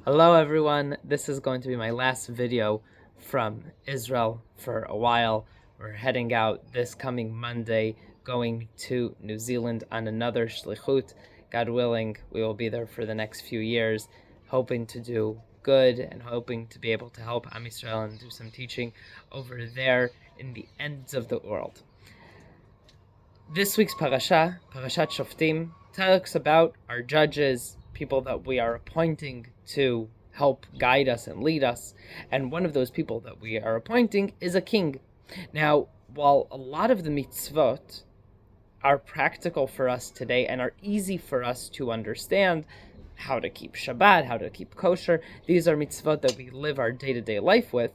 Hello everyone, this is going to be my last video from Israel for a while. We're heading out this coming Monday, going to New Zealand on another shlichut. God willing, we will be there for the next few years, hoping to do good and hoping to be able to help Am Yisrael and do some teaching over there in the ends of the world. This week's Parashat Shoftim, talks about our judges, people that we are appointing to help guide us and lead us. And one of those people that we are appointing is a king. Now, while a lot of the mitzvot are practical for us today and are easy for us to understand, how to keep Shabbat, how to keep kosher, these are mitzvot that we live our day-to-day life with.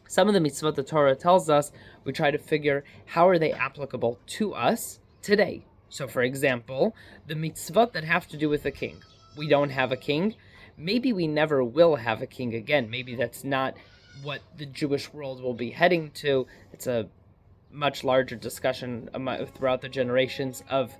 Some of the mitzvot the Torah tells us, we try to figure how are they applicable to us today. So for example, the mitzvot that have to do with a king. We don't have a king. Maybe we never will have a king again. Maybe that's not what the Jewish world will be heading to. It's a much larger discussion throughout the generations of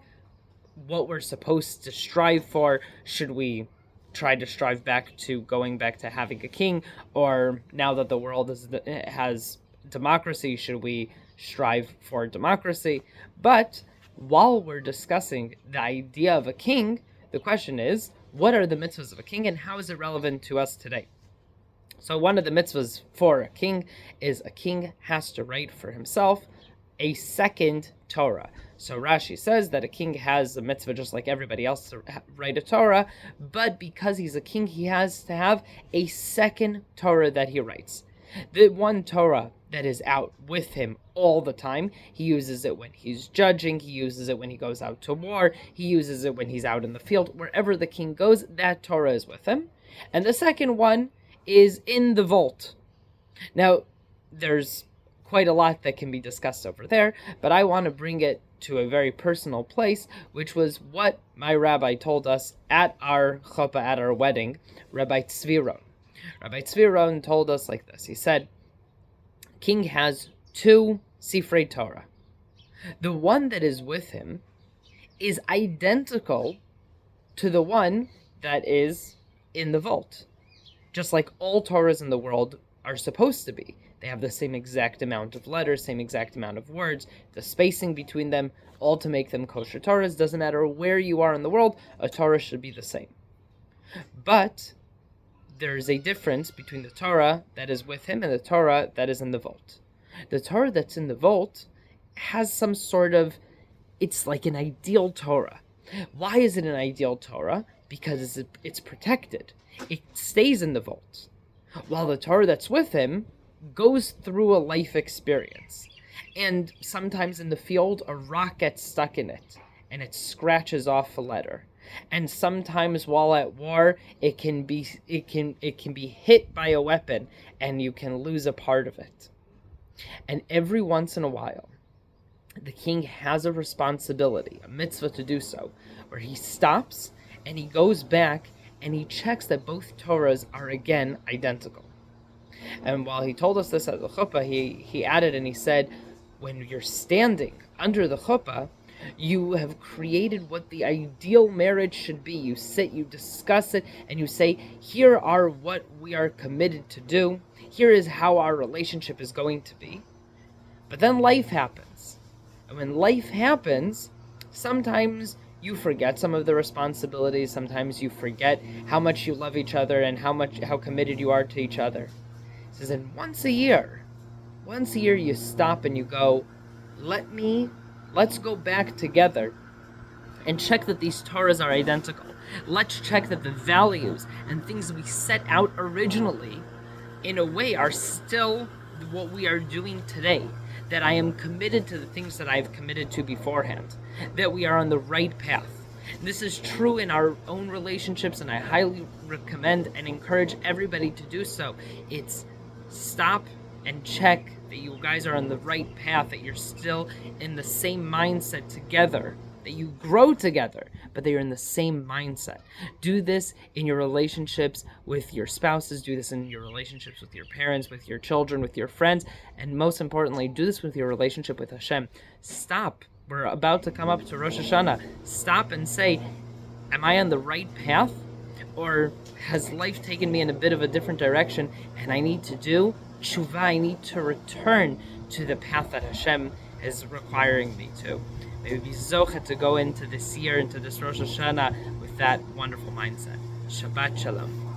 what we're supposed to strive for. Should we try to strive back to going back to having a king, or now that the world has democracy, should we strive for democracy? But while we're discussing the idea of a king, the question is, what are the mitzvahs of a king and how is it relevant to us today? So one of the mitzvahs for a king is a king has to write for himself a second Torah. So Rashi says that a king has a mitzvah just like everybody else to write a Torah, but because he's a king, he has to have a second Torah that he writes. The one Torah that is out with him all the time, he uses it when he's judging, he uses it when he goes out to war, he uses it when he's out in the field. Wherever the king goes, that Torah is with him. And the second one is in the vault. Now, there's quite a lot that can be discussed over there, but I want to bring it to a very personal place, which was what my rabbi told us at our chuppah, at our wedding, Rabbi Tzvi Ron. Rabbi Tzvi Ron told us like this. He said, king has two Sifrei Torah. The one that is with him is identical to the one that is in the vault. Just like all Torahs in the world are supposed to be. They have the same exact amount of letters, same exact amount of words, the spacing between them, all to make them kosher Torahs. Doesn't matter where you are in the world, a Torah should be the same. But there's a difference between the Torah that is with him and the Torah that is in the vault. The Torah that's in the vault has some sort of, it's like an ideal Torah. Why is it an ideal Torah? Because it's protected. It stays in the vault. While the Torah that's with him goes through a life experience. And sometimes in the field, a rock gets stuck in it, and it scratches off a letter. And sometimes while at war, it can be hit by a weapon, and you can lose a part of it. And every once in a while, the king has a responsibility, a mitzvah to do so, where he stops and he goes back and he checks that both Torahs are again identical. And while he told us this at the chuppah, he added and he said, when you're standing under the chuppah, you have created what the ideal marriage should be. You sit, you discuss it, and you say, here are what we are committed to do. Here is how our relationship is going to be. But then life happens. And when life happens, sometimes you forget some of the responsibilities. Sometimes you forget how much you love each other and how committed you are to each other. He says, and once a year you stop and you go, let's go back together and check that these Torahs are identical. Let's check that the values and things we set out originally, in a way, are still what we are doing today. That I am committed to the things that I've committed to beforehand. That we are on the right path. This is true in our own relationships, and I highly recommend and encourage everybody to do so. It's stop and check that you guys are on the right path, that you're still in the same mindset together, that you grow together, but that you're in the same mindset. Do this in your relationships with your spouses, do this in your relationships with your parents, with your children, with your friends, and most importantly, do this with your relationship with Hashem. Stop. We're about to come up to Rosh Hashanah. Stop and say, am I on the right path? Or has life taken me in a bit of a different direction and I need to do tshuva, I need to return to the path that Hashem is requiring me to. Maybe be zochet to go into this year, into this Rosh Hashanah, with that wonderful mindset. Shabbat Shalom.